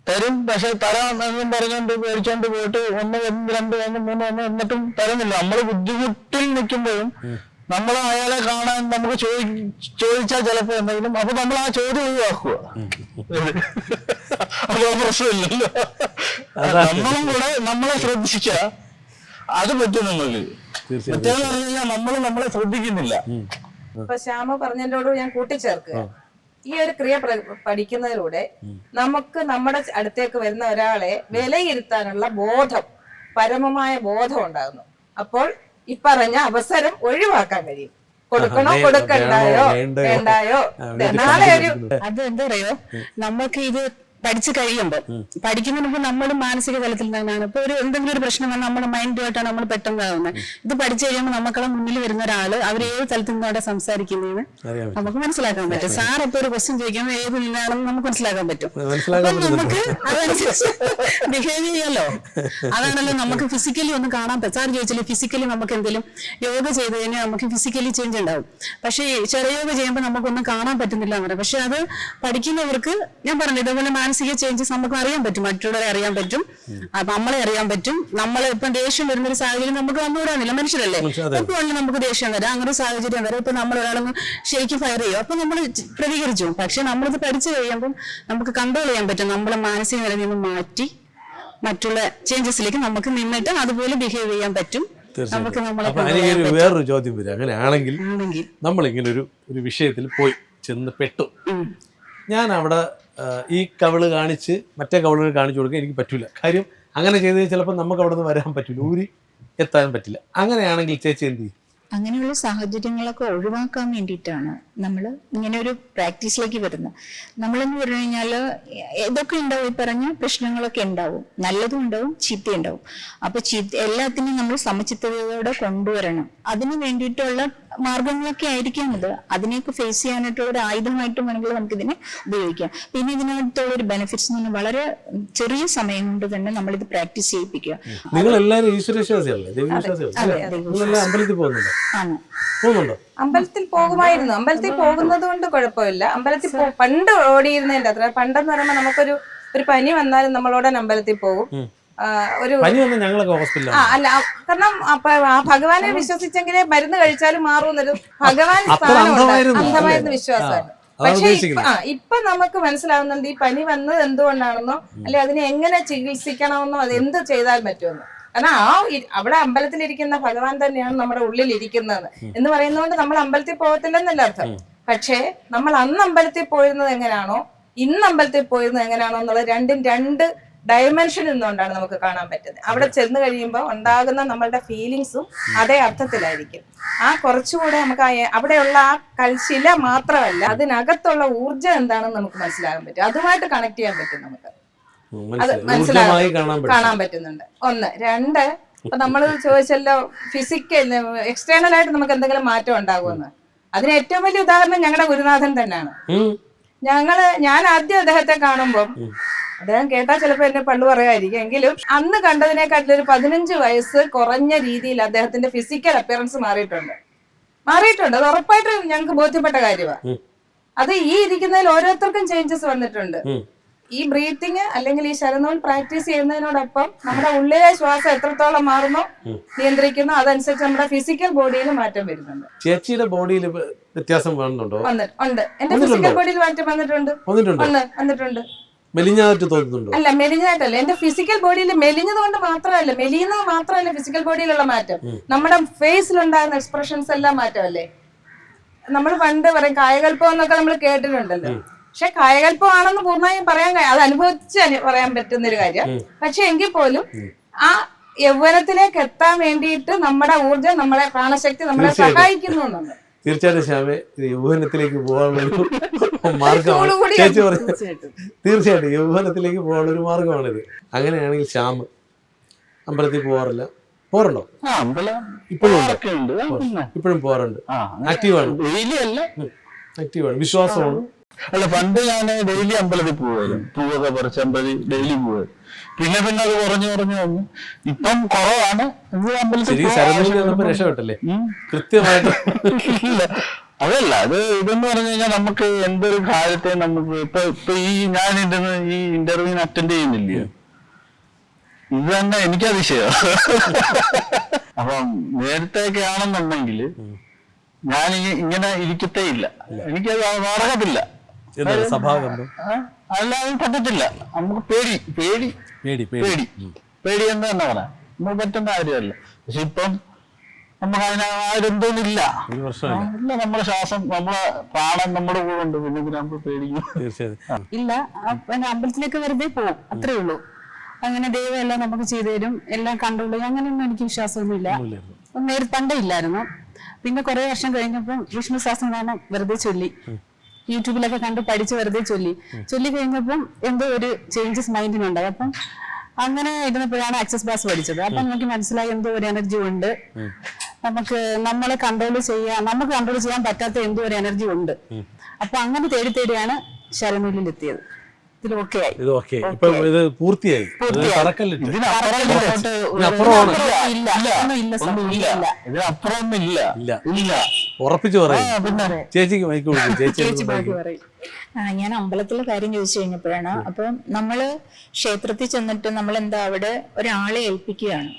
തരും, പക്ഷെ തരാമെന്നും പറഞ്ഞോണ്ട് മേടിച്ചോണ്ട് പോയിട്ട് 1, 2, 3 എന്നിട്ടും തരുന്നില്ല. നമ്മള് ബുദ്ധിമുട്ടിൽ നിൽക്കുമ്പോഴും നമ്മൾ അയാളെ കാണാൻ നമുക്ക് ചോദിച്ചാൽ ചിലപ്പോ എന്തെങ്കിലും, അപ്പൊ നമ്മൾ ആ ചോദ്യം ഒഴിവാക്കുക. അപ്പൊ പ്രശ്നമില്ലല്ലോ. നമ്മളും കൂടെ നമ്മളെ ശ്രദ്ധിക്കുക, അത് പറ്റും നമ്മൾക്ക്. മറ്റേന്ന് പറഞ്ഞു കഴിഞ്ഞാൽ നമ്മളെ ശ്രദ്ധിക്കുന്നില്ല. ഇപ്പൊ ശ്യാമ പറഞ്ഞതിനോട് ഞാൻ കൂട്ടിച്ചേർക്കുക, ഈ ഒരു ക്രിയ പഠിക്കുന്നതിലൂടെ നമുക്ക് നമ്മുടെ അടുത്തേക്ക് വരുന്ന ഒരാളെ വിലയിരുത്താനുള്ള ബോധം, പരമമായ ബോധം ഉണ്ടാകുന്നു. അപ്പോൾ ഈ പറഞ്ഞ അവസരം ഒഴിവാക്കാൻ കഴിയും. കൊടുക്കണോ കൊടുക്കണ്ടായോ വേണ്ടായോ, നാളെ ഒരു അത് എന്താ പറയോ, നമുക്ക് ഇത് പഠിച്ചു കഴിയുമ്പോൾ, പഠിക്കുന്നതിന് മുമ്പ് നമ്മൾ മാനസിക തലത്തിൽ തന്നെയാണ്. ഇപ്പൊ എന്തെങ്കിലും ഒരു പ്രശ്നം വന്നാൽ നമ്മുടെ മൈൻഡുമായിട്ടാണ് നമ്മൾ പെട്ടെന്നാകുന്നത്. ഇത് പഠിച്ചു കഴിയുമ്പോൾ നമുക്കുള്ള മുന്നിൽ വരുന്ന ഒരാള് അവർ ഏത് തലത്തിൽ നിന്നോടെ സംസാരിക്കുന്നതെന്ന് നമുക്ക് മനസ്സിലാക്കാൻ പറ്റും. സാർ ഇപ്പൊ ഒരു ക്വസ്റ്റ്യൻ ചോദിക്കുമ്പോൾ ഏത് നിന്നാണെന്ന് നമുക്ക് മനസ്സിലാക്കാൻ പറ്റും. അപ്പൊ നമുക്ക് അതനുസരിച്ച് ബിഹേവ് ചെയ്യാലോ. അതാണല്ലോ നമുക്ക് ഫിസിക്കലി ഒന്ന് കാണാൻ പറ്റും. സാർ ചോദിച്ചാൽ ഫിസിക്കലി നമുക്ക് എന്തെങ്കിലും യോഗ ചെയ്ത് കഴിഞ്ഞാൽ നമുക്ക് ഫിസിക്കലി ചേഞ്ച് ഉണ്ടാവും. പക്ഷേ ചെറുയോഗ ചെയ്യുമ്പോൾ നമുക്കൊന്നും കാണാൻ പറ്റുന്നില്ല എന്ന് പറയാം. പക്ഷെ അത് പഠിക്കുന്നവർക്ക് ഞാൻ പറഞ്ഞു ഇതേപോലെ മാനസിക ചേഞ്ചസ് നമുക്ക് അറിയാൻ പറ്റും, മറ്റുള്ളവരെ അറിയാൻ പറ്റും, നമ്മളെ അറിയാൻ പറ്റും. നമ്മളെ ഇപ്പം ദേഷ്യം വരുന്ന ഒരു സാഹചര്യം നമുക്ക് വന്നുകൂടാന്നില്ല, മനുഷ്യരല്ലേ. എപ്പോഴും നമുക്ക് ദേഷ്യം വരാം, അങ്ങനെ ഒരു സാഹചര്യം വരാം. ഇപ്പൊ നമ്മൾ ഒരാളൊന്ന് ശരിക്കും ഫയർ ചെയ്യും, അപ്പൊ നമ്മൾ പ്രതികരിച്ചു. പക്ഷെ നമ്മളിത് പഠിച്ചു കഴിയുമ്പോൾ നമുക്ക് കൺട്രോൾ ചെയ്യാൻ പറ്റും. നമ്മളെ മാനസിക നിലയിൽ നിന്ന് മാറ്റി മറ്റുള്ള ചേഞ്ചസിലേക്ക് നമുക്ക് നിന്നിട്ട് അതുപോലെ ബിഹേവ് ചെയ്യാൻ പറ്റും. നമുക്ക് നമ്മളെ വേറൊരു ചോദ്യം വരും, അങ്ങനെയാണെങ്കിൽ നമ്മളിങ്ങനെ ഒരു വിഷയത്തിൽ പോയി ചെന്ന് പെട്ടു, ഞാൻ അവിടെ ഈ കവിള് കാണിച്ച് മറ്റേ കവിളുകൾ കാണിച്ചു കൊടുക്കാൻ എനിക്ക് പറ്റൂല. കാര്യം അങ്ങനെ ചെയ്ത് ചിലപ്പോൾ നമുക്ക് അവിടെ നിന്ന് വരാൻ പറ്റില്ല, ഊരി എത്താൻ പറ്റില്ല. അങ്ങനെയാണെങ്കിൽ ചേച്ചി എന്ത് ചെയ്യും? അങ്ങനെയുള്ള സാഹചര്യങ്ങളൊക്കെ ഒഴിവാക്കാൻ വേണ്ടിയിട്ടാണ് നമ്മൾ ഇങ്ങനെ ഒരു പ്രാക്ടീസിലേക്ക് വരുന്നത്. നമ്മളെന്ന് പറഞ്ഞു കഴിഞ്ഞാൽ ഇതൊക്കെ ഉണ്ടാവും, ഈ പറഞ്ഞ പ്രശ്നങ്ങളൊക്കെ ഉണ്ടാവും, നല്ലതും ഉണ്ടാവും ചീത്തയും ഉണ്ടാവും. അപ്പൊ എല്ലാത്തിനും നമ്മൾ സമചിത്തതയോടെ കൊണ്ടുവരണം. അതിന് വേണ്ടിയിട്ടുള്ള മാർഗങ്ങളൊക്കെ ആയിരിക്കാം ഇത്. അതിനെയൊക്കെ ഫേസ് ചെയ്യാനായിട്ടുള്ള ഒരു ആയുധമായിട്ട് വേണമെങ്കിൽ നമുക്കിതിനെ ഉപയോഗിക്കാം. പിന്നെ ഇതിനകത്തുള്ള ഒരു ബെനിഫിറ്റ്സ് എന്ന് പറഞ്ഞാൽ വളരെ ചെറിയ സമയം കൊണ്ട് തന്നെ നമ്മളിത് പ്രാക്ടീസ് ചെയ്യിപ്പിക്കുക. നിങ്ങൾ എല്ലാവരും ഈശ്വരവിശ്വാസികളല്ലേ, ദൈവവിശ്വാസികളല്ലേ? അമ്പലത്തിൽ പോകുന്നുണ്ടോ? അമ്പലത്തിൽ പോകുമായിരുന്നു. അമ്പലത്തിൽ പോകുന്നത് കൊണ്ട് കുഴപ്പമില്ല. അമ്പലത്തിൽ പണ്ട് ഓടിയിരുന്നതിന്റെ അത്ര, പണ്ടെന്ന് പറയുമ്പോൾ നമുക്കൊരു പനി വന്നാലും നമ്മളോടെ അമ്പലത്തിൽ പോകും. ഒരു അല്ല, കാരണം ആ ഭഗവാനെ വിശ്വസിച്ചെങ്കിലേ മരുന്ന് കഴിച്ചാലും മാറുന്നൊരു ഭഗവാൻ അന്ധമായിരുന്ന വിശ്വാസമാണ്. പക്ഷെ ഇപ്പൊ നമുക്ക് മനസ്സിലാവുന്നുണ്ട് ഈ പനി വന്നത് എന്തുകൊണ്ടാണെന്നോ, അല്ലെ അതിനെ എങ്ങനെ ചികിത്സിക്കണമെന്നോ, അത് എന്ത് ചെയ്താൽ പറ്റുമെന്നോ. കാരണം അവിടെ അമ്പലത്തിലിരിക്കുന്ന ഭഗവാൻ തന്നെയാണ് നമ്മുടെ ഉള്ളിൽ ഇരിക്കുന്നത് എന്ന് പറയുന്നതുകൊണ്ട് നമ്മൾ അമ്പലത്തിൽ പോകത്തില്ലെന്നല്ല അർത്ഥം. പക്ഷേ നമ്മൾ അന്ന് അമ്പലത്തിൽ പോയിരുന്നത് എങ്ങനെയാണോ ഇന്ന് അമ്പലത്തിൽ പോയിരുന്നത് എങ്ങനെയാണോ എന്നുള്ളത് രണ്ടും രണ്ട് ഡയമെൻഷൻ നിന്നുകൊണ്ടാണ് നമുക്ക് കാണാൻ പറ്റുന്നത്. അവിടെ ചെന്ന് കഴിയുമ്പോൾ ഉണ്ടാകുന്ന നമ്മളുടെ ഫീലിങ്സും അതേ അർത്ഥത്തിലായിരിക്കും. ആ കുറച്ചുകൂടെ നമുക്ക് അവിടെയുള്ള ആ കൽശില മാത്രമല്ല, അതിനകത്തുള്ള ഊർജം എന്താണെന്ന് നമുക്ക് മനസ്സിലാകാൻ പറ്റും. അതുമായിട്ട് കണക്ട് ചെയ്യാൻ പറ്റും, നമുക്ക് അത് കാണാൻ പറ്റുന്നുണ്ട്. ഒന്ന്. രണ്ട്, ഇപ്പൊ നമ്മൾ ചോദിച്ചല്ലോ ഫിസിക്കൽ എക്സ്റ്റേണൽ ആയിട്ട് നമുക്ക് എന്തെങ്കിലും മാറ്റം ഉണ്ടാകുമെന്ന്. അതിന് ഏറ്റവും വലിയ ഉദാഹരണം ഞങ്ങളുടെ ഗുരുനാഥൻ തന്നെയാണ്. ഞാൻ ആദ്യം അദ്ദേഹത്തെ കാണുമ്പോൾ, അദ്ദേഹം കേട്ടാൽ ചിലപ്പോൾ എന്നെ പള്ളു പറയായിരിക്കും, എങ്കിലും അന്ന് കണ്ടതിനെക്കാട്ടിൽ ഒരു 15 വയസ്സ് കുറഞ്ഞ രീതിയിൽ അദ്ദേഹത്തിന്റെ ഫിസിക്കൽ അപ്പിയറൻസ് മാറിയിട്ടുണ്ട്. അത് ഉറപ്പായിട്ടും ഞങ്ങൾക്ക് ബോധ്യപ്പെട്ട കാര്യമാണ്. അത് ഈ ഇരിക്കുന്നതിൽ ഓരോരുത്തർക്കും ചേഞ്ചസ് വന്നിട്ടുണ്ട്. ഈ ബ്രീത്തിങ് അല്ലെങ്കിൽ ഈ ശരനൂൽ പ്രാക്ടീസ് ചെയ്യുന്നതിനോടൊപ്പം നമ്മുടെ ഉള്ളിലെ ശ്വാസം എത്രത്തോളം മാറുന്നോ, നിയന്ത്രിക്കുന്നോ, അതനുസരിച്ച് നമ്മുടെ ഫിസിക്കൽ ബോഡിയിൽ മാറ്റം വരുന്നുണ്ട്. ചേച്ചിയുടെ ബോഡിയിൽ വ്യത്യാസം വന്നിട്ടുണ്ടോ? ഉണ്ട്. എന്റെ ഫിസിക്കൽ ബോഡിയിൽ മാറ്റം വന്നിട്ടുണ്ട്. മെലിഞ്ഞായിട്ട് തോന്നുന്നുണ്ടോ? അല്ല, മെലിഞ്ഞായിട്ടല്ല. എന്റെ ഫിസിക്കൽ ബോഡിയിൽ മെലിഞ്ഞത് കൊണ്ട് മെലിയുന്നത് മാത്രമല്ല ഫിസിക്കൽ ബോഡിയിലുള്ള മാറ്റം, നമ്മുടെ ഫേസിലുണ്ടാകുന്ന എക്സ്പ്രഷൻസ് എല്ലാം മാറ്റമല്ലേ. നമ്മൾ പണ്ട് പറയും കായകൽപ്പം എന്നൊക്കെ നമ്മൾ കേട്ടിട്ടുണ്ടല്ലോ. പക്ഷെ കായകൽപ്പം ആണെന്ന് പൂർണ്ണമായും പറയാൻ അത് അനുഭവിച്ച് പറയാൻ പറ്റുന്ന ഒരു കാര്യം. പക്ഷെ എങ്കിൽ പോലും ആ യൗവനത്തിലേക്ക് എത്താൻ വേണ്ടിയിട്ട് നമ്മുടെ ഊർജം, നമ്മളെ പ്രാണശക്തി നമ്മളെ സഹായിക്കുന്നു എന്നുണ്ട്. തീർച്ചയായിട്ടും ശ്യാമേ, യൗവനത്തിലേക്ക് പോകാനുള്ളൊരു മാർഗമാണ് ചേച്ചി പറഞ്ഞു. തീർച്ചയായിട്ടും യൗവനത്തിലേക്ക് പോകാനുള്ള ഒരു മാർഗമാണിത്. അങ്ങനെയാണെങ്കിൽ ശ്യാം അമ്പലത്തിൽ പോകാറുണ്ടോ? ഇപ്പോഴും പോകാറുണ്ട്. ആക്റ്റീവാണ്, വിശ്വാസമാണ്. അല്ല, പണ്ട് ഞാൻ ഡെയിലി അമ്പലത്തിൽ പോവായിരുന്നു. പൂവൊക്കെ പറിച്ച് അമ്പലത്തിൽ ഡെയിലി പോവായിരുന്നു. പിന്നെ അത് കുറഞ്ഞു വന്നു. ഇപ്പം കുറവാണ്. രക്ഷപ്പെട്ടല്ലേ കൃത്യമായിട്ട്? അതല്ല, അത് ഇതെന്ന് പറഞ്ഞു കഴിഞ്ഞാൽ നമുക്ക് എന്തൊരു കാര്യത്തെ നമുക്ക് ഇപ്പൊ ഞാൻ ഈ ഇന്റർവ്യൂവിന് അറ്റൻഡ് ചെയ്യുന്നില്ലയോ, ഇത് തന്നെ എനിക്കതിശയം. അപ്പം നേരത്തെയൊക്കെ ആണെന്നുണ്ടെങ്കിൽ ഞാൻ ഇങ്ങനെ ഇരിക്കത്തേ ഇല്ല, എനിക്കത് നടക്കത്തില്ല. എന്താണ് സഭാകമ്പം? അല്ലാതെ പറ്റത്തില്ല, നമുക്ക് പേടി പേടി പേടി പേടി പേടി പേടി എന്ന് തന്നെ പറയാം, നമുക്ക് പറ്റുന്ന കാര്യമല്ല. പക്ഷെ ഇപ്പം നമുക്ക് അതിനാരെന്തോന്നില്ല, ഒരു വർഷമല്ല. ഇല്ല. നമ്മളെ ശ്വാസം, നമ്മളെ പ്രാണൻ നമ്മുടെ കൂടെ ഉണ്ട്, പിന്നെ നമ്മൾ പേടിക്കും. തീർച്ചയായും. ഇല്ല. പിന്നെ അമ്പലത്തിലേക്ക് വെറുതെ പോകും, അത്രേ ഉള്ളൂ. അങ്ങനെ ദൈവം എല്ലാം നമുക്ക് ചെയ്തു തരും, എല്ലാം കൺട്രോൾ ചെയ്യും, അങ്ങനെയൊന്നും എനിക്ക് വിശ്വാസമൊന്നുമില്ല. പണ്ടേ ഇല്ലായിരുന്നു. പിന്നെ കുറെ വർഷം കഴിഞ്ഞപ്പം വിഷ്ണു സഹസ്രനാമം വെറുതെ ചൊല്ലി, യൂട്യൂബിലൊക്കെ കണ്ട് പഠിച്ച് വെറുതെ ചൊല്ലി കഴിഞ്ഞപ്പം എന്തോ ഒരു ചേഞ്ചസ് മൈൻഡിനുണ്ടായി. അപ്പം അങ്ങനെ ഇരുന്നപ്പോഴാണ് ആക്സസ് ബാസ് പഠിച്ചത്. അപ്പം നമുക്ക് മനസ്സിലായി എന്തോ ഒരു എനർജി ഉണ്ട്, നമുക്ക് നമ്മളെ കൺട്രോൾ ചെയ്യാൻ പറ്റാത്ത എന്തോ ഒരു എനർജി ഉണ്ട്. അപ്പൊ അങ്ങനെ തേടിയാണ് ശരനൂലിൽ എത്തിയത്. ഇത് ഓക്കെ ആയി, ഇപ്പൊ ഇത് പൂർത്തിയായി. ഉറപ്പിച്ചു പറയാം. ചേച്ചിക്ക് മൈക്ക് കൊടുക്കും. ചേച്ചി ഞാൻ അമ്പലത്തിലെ കാര്യം ചോദിച്ചു കഴിഞ്ഞപ്പോഴാണ്, അപ്പൊ നമ്മള് ക്ഷേത്രത്തിൽ ചെന്നിട്ട് നമ്മൾ എന്താ അവിടെ ഒരാളെ ഏൽപ്പിക്കുകയാണ്,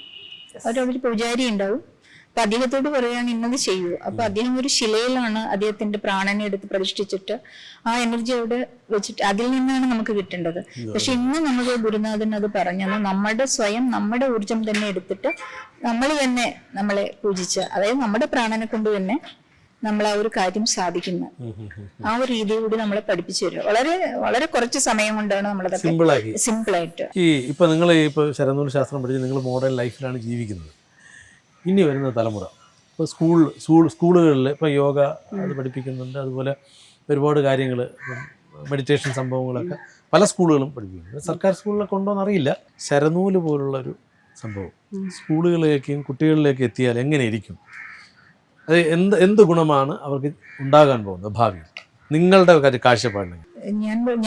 ഒരു പൂജാരി ഉണ്ടാവും. അപ്പൊ അദ്ദേഹത്തോട് പറയുകയാണ് ഇന്നത് ചെയ്യൂ. അപ്പൊ അദ്ദേഹം ഒരു ശിലയിലാണ് അദ്ദേഹത്തിന്റെ പ്രാണനെ എടുത്ത് പ്രതിഷ്ഠിച്ചിട്ട് ആ എനർജി അവിടെ വെച്ചിട്ട് അതിൽ നിന്നാണ് നമുക്ക് കിട്ടേണ്ടത്. പക്ഷെ ഇന്ന് നമുക്ക് ഗുരുനാഥൻ അത് പറഞ്ഞത് നമ്മുടെ ഊർജം തന്നെ എടുത്തിട്ട് നമ്മൾ തന്നെ നമ്മളെ പൂജിച്ച്, അതായത് നമ്മുടെ പ്രാണനെ കൊണ്ട് തന്നെ നമ്മൾ ആ ഒരു കാര്യം സാധിക്കുന്ന ആ ഒരു രീതി കൂടി നമ്മളെ പഠിപ്പിച്ചു തരും. വളരെ വളരെ കുറച്ച് സമയം കൊണ്ടാണ് നമ്മളതൊക്കെ സിമ്പിളായിട്ട്. ഇപ്പൊ നിങ്ങൾ ഇപ്പൊ ശരനൂൽ ശാസ്ത്രം പഠിച്ച് നിങ്ങൾ മോഡേൺ ലൈഫിലാണ് ജീവിക്കുന്നത്. ഇനി വരുന്ന തലമുറ ഇപ്പോൾ സ്കൂളുകളിൽ ഇപ്പോൾ യോഗ അത് പഠിപ്പിക്കുന്നുണ്ട്, അതുപോലെ ഒരുപാട് കാര്യങ്ങൾ, മെഡിറ്റേഷൻ സംഭവങ്ങളൊക്കെ പല സ്കൂളുകളും പഠിപ്പിക്കുന്നുണ്ട്. സർക്കാർ സ്കൂളിലൊക്കെ ഉണ്ടോ എന്നറിയില്ല. ശരനൂല് പോലുള്ള ഒരു സംഭവം സ്കൂളുകളിലേക്കും കുട്ടികളിലേക്കും എത്തിയാൽ എങ്ങനെയിരിക്കും? അത് എന്ത് ഗുണമാണ് അവർക്ക് ഉണ്ടാകാൻ പോകുന്നത് ഭാവിയിൽ, നിങ്ങളുടെ കാഴ്ചപ്പാടിന്?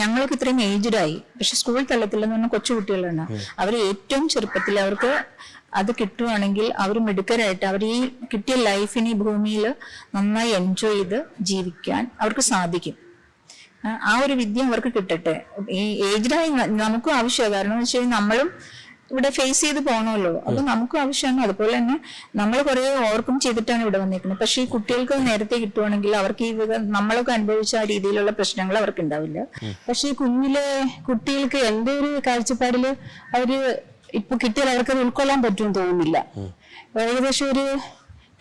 ഞങ്ങൾക്ക് ഇത്രയും ഏജ്ഡായി, പക്ഷെ സ്കൂൾ തലത്തിലെന്ന് പറഞ്ഞാൽ കൊച്ചു കുട്ടികളാണ്. അവർ ഏറ്റവും ചെറുപ്പത്തിൽ അവർക്ക് അത് കിട്ടുവാണെങ്കിൽ അവർ മിടുക്കരായിട്ട് അവർ ഈ കിട്ടിയ ലൈഫിന് ഈ ഭൂമിയിൽ നന്നായി എൻജോയ് ചെയ്ത് ജീവിക്കാൻ അവർക്ക് സാധിക്കും. ആ ഒരു വിദ്യ അവർക്ക് കിട്ടട്ടെ. ഈ ഏജ്ഡായി നമുക്കും ആവശ്യമാണ്. കാരണം എന്ന് വെച്ച് കഴിഞ്ഞാൽ നമ്മളും ഇവിടെ ഫേസ് ചെയ്ത് പോകണമല്ലോ, അപ്പൊ നമുക്കും ആവശ്യമാണ്. അതുപോലെ തന്നെ നമ്മൾ കുറെ ഓവർകം ചെയ്തിട്ടാണ് ഇവിടെ വന്നിരിക്കുന്നത്. പക്ഷെ ഈ കുട്ടികൾക്ക് നേരത്തെ കിട്ടുവാണെങ്കിൽ അവർക്ക് ഈ നമ്മളൊക്കെ അനുഭവിച്ച ആ രീതിയിലുള്ള പ്രശ്നങ്ങൾ അവർക്ക് ഉണ്ടാവില്ല. പക്ഷെ ഈ കുഞ്ഞിലെ കുട്ടികൾക്ക് എന്റെ ഒരു കാഴ്ചപ്പാടില് അവര് ഇപ്പൊ കിട്ടിയാൽ അവർക്കത് ഉൾക്കൊള്ളാൻ പറ്റുമെന്ന് തോന്നുന്നില്ല. ഏകദേശം ഒരു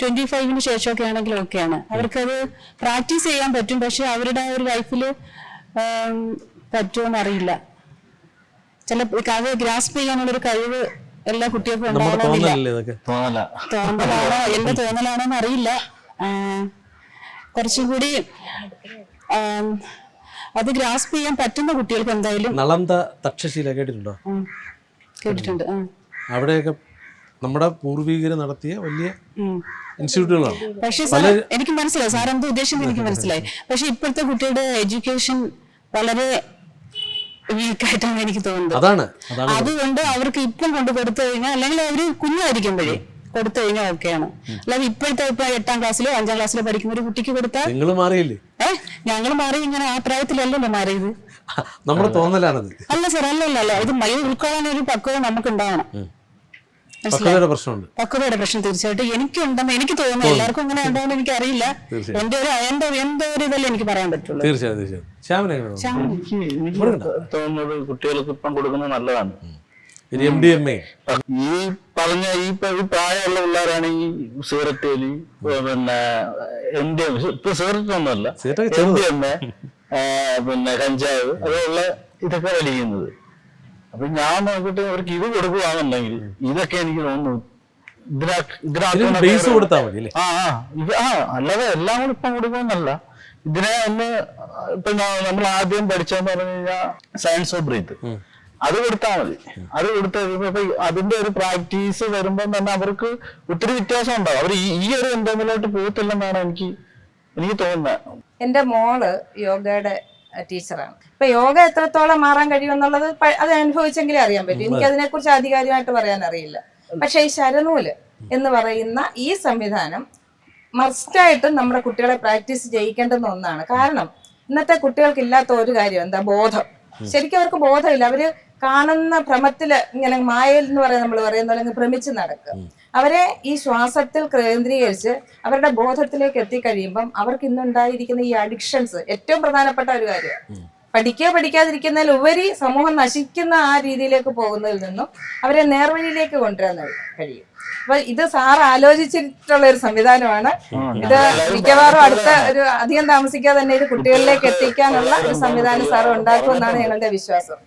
25-ന് ശേഷമൊക്കെ ആണെങ്കിലും ഒക്കെയാണ് അവർക്കത് പ്രാക്ടീസ് ചെയ്യാൻ പറ്റും. പക്ഷെ അവരുടെ ആ ഒരു ലൈഫില് പറ്റുമെന്ന് അറിയില്ല. ചില അത് ഗ്രാസ്പ് ചെയ്യാനുള്ളൊരു കഴിവ് എല്ലാ കുട്ടികൾക്കും ഉണ്ടാവണമെന്നില്ല. തോന്നലാണോ എന്റെ തോന്നലാണോന്ന് അറിയില്ല. കുറച്ചും കൂടി അത് ഗ്രാസ്പ് ചെയ്യാൻ പറ്റുന്ന കുട്ടികൾക്ക് എന്തായാലും. നളന്ദ തക്ഷശില കേട്ടിട്ടുണ്ടോ? കേട്ടിട്ടുണ്ട്. അവിടെയൊക്കെ നമ്മുടെ പൂർവികര് നടത്തിയ വലിയ ഇൻസ്റ്റിറ്റ്യൂട്ടുകളാണ്. പക്ഷെ എനിക്ക് മനസ്സിലായി സാർ എന്താ ഉദ്ദേശം, എനിക്ക് മനസ്സിലായി. പക്ഷെ ഇപ്പോഴത്തെ കുട്ടികളുടെ എഡ്യൂക്കേഷൻ വളരെ വീക്കായിട്ടാണ് എനിക്ക് തോന്നുന്നത്. അതുകൊണ്ട് അവർക്ക് ഇപ്പം കൊണ്ട് കൊടുത്തു കഴിഞ്ഞാൽ, അല്ലെങ്കിൽ അവര് കുഞ്ഞായിരിക്കുമ്പോഴേ കൊടുത്തു കഴിഞ്ഞാൽ ഓക്കെയാണ്. അല്ലാതെ ഇപ്പോഴത്തെ ഇപ്പൊ 8ാം ക്ലാസ്സിലോ 5ാം ക്ലാസ്സിലോ പഠിക്കുന്ന ഒരു കുട്ടിക്ക് കൊടുത്താൽ ഞങ്ങൾ മാറി ഇങ്ങനെ ആ പ്രായത്തിലല്ലല്ലോ മാറിയത്. നമ്മുടെ തോന്നലാണത്. അല്ല സാർ, അല്ലല്ലോ. ഇത് ഉൾക്കൊള്ളാൻ ഒരു പക്വത നമുക്ക് ഉണ്ടാവണം. പക്വതയുടെ പ്രശ്നമുണ്ട്. പക്വതയുടെ പ്രശ്നം തീർച്ചയായിട്ടും എനിക്കുണ്ടെന്ന് എനിക്ക് തോന്നുന്നു. എല്ലാവർക്കും അങ്ങനെ ഉണ്ടോന്ന് എനിക്ക് അറിയില്ല. എന്റെ ഒരു ഇതല്ലേ എനിക്ക് പറയാൻ പറ്റുള്ളൂ. തീർച്ചയായും. എനിക്ക് തോന്നുന്നത് കുട്ടികൾക്ക് ഇപ്പം കൊടുക്കുന്നത് നല്ലതാണ്. ഈ പറഞ്ഞ ഈ പ്രായമുള്ള പിള്ളേരാണ് ഈ സിഗരറ്റ് വലി, പിന്നെ ഇപ്പൊ സിഗരറ്റ് ഒന്നുമല്ല, MDMA, പിന്നെ കഞ്ചാവ്, അതുള്ള ഇതൊക്കെ വലിക്കുന്നത്. അപ്പൊ ഞാൻ നോക്കിട്ട് അവർക്ക് ഇത് കൊടുക്കുകയാണെന്നുണ്ടെങ്കിൽ ഇതൊക്കെ എനിക്ക് തോന്നുന്നു ബേസ് കൊടുത്താൽ മതി. അല്ലാതെ എല്ലാം കൂടി ഇപ്പം കൊടുക്കുമെന്നല്ല. ഇതിനെ ഒന്ന് ഇപ്പൊ നമ്മൾ ആദ്യം പഠിച്ചെന്ന് പറഞ്ഞു കഴിഞ്ഞാൽ സയൻസ് ഓഫ് ബ്രീത്ത്, അത് കൊടുത്താൽ മതി. അത് കൊടുത്ത് കഴിയുമ്പോ അതിന്റെ ഒരു പ്രാക്ടീസ് വരുമ്പോൾ തന്നെ അവർക്ക് ഒത്തിരി വ്യത്യാസം ഉണ്ടാവും. അവർ ഈ ഒരു എന്തെങ്കിലോട്ട് പോകത്തില്ലെന്നാണ് എനിക്ക് തോന്നുന്നത്. എന്റെ മോള് യോഗയുടെ ടീച്ചറാണ്. ഇപ്പൊ യോഗ എത്രത്തോളം മാറാൻ കഴിയുമെന്നുള്ളത് അത് അനുഭവിച്ചെങ്കിലേ അറിയാൻ പറ്റും. എനിക്ക് അതിനെക്കുറിച്ച് ആധികാരികമായിട്ട് പറയാൻ അറിയില്ല. പക്ഷെ ഈ ശരനൂല് എന്ന് പറയുന്ന ഈ സംവിധാനം മസ്റ്റായിട്ടും നമ്മുടെ കുട്ടികളെ പ്രാക്ടീസ് ചെയ്യിക്കേണ്ടുന്ന ഒന്നാണ്. കാരണം ഇന്നത്തെ കുട്ടികൾക്ക് ഇല്ലാത്ത ഒരു കാര്യം എന്താ? ബോധം. ശരിക്കും അവർക്ക് ബോധമില്ല. അവര് കാണുന്ന ഭ്രമത്തില് ഇങ്ങനെ മായയിൽ എന്ന് പറയാൻ നമ്മൾ പറയുന്ന പോലെ ഭ്രമിച്ച് നടക്കുക. അവരെ ഈ ശ്വാസത്തിൽ കേന്ദ്രീകരിച്ച് അവരുടെ ബോധത്തിലേക്ക് എത്തിക്കഴിയുമ്പം അവർക്ക് ഇന്നുണ്ടായിരിക്കുന്ന ഈ അഡിക്ഷൻസ് ഏറ്റവും പ്രധാനപ്പെട്ട ഒരു കാര്യമാണ്. പഠിക്കാതിരിക്കുന്നതിൽ ഉപരി സമൂഹം നശിക്കുന്ന ആ രീതിയിലേക്ക് പോകുന്നതിൽ നിന്നും അവരെ നേർവഴിയിലേക്ക് കൊണ്ടുവരാൻ കഴിയും. അപ്പൊ ഇത് സാർ ആലോചിച്ചിട്ടുള്ള ഒരു സംവിധാനമാണ്. ഇത് മിക്കവാറും അടുത്ത ഒരു അധികം താമസിക്കാതെ തന്നെ ഇത് കുട്ടികളിലേക്ക് എത്തിക്കാനുള്ള ഒരു സംവിധാനം സാർ ഉണ്ടാക്കുമെന്നാണ് ഞങ്ങളുടെ വിശ്വാസം.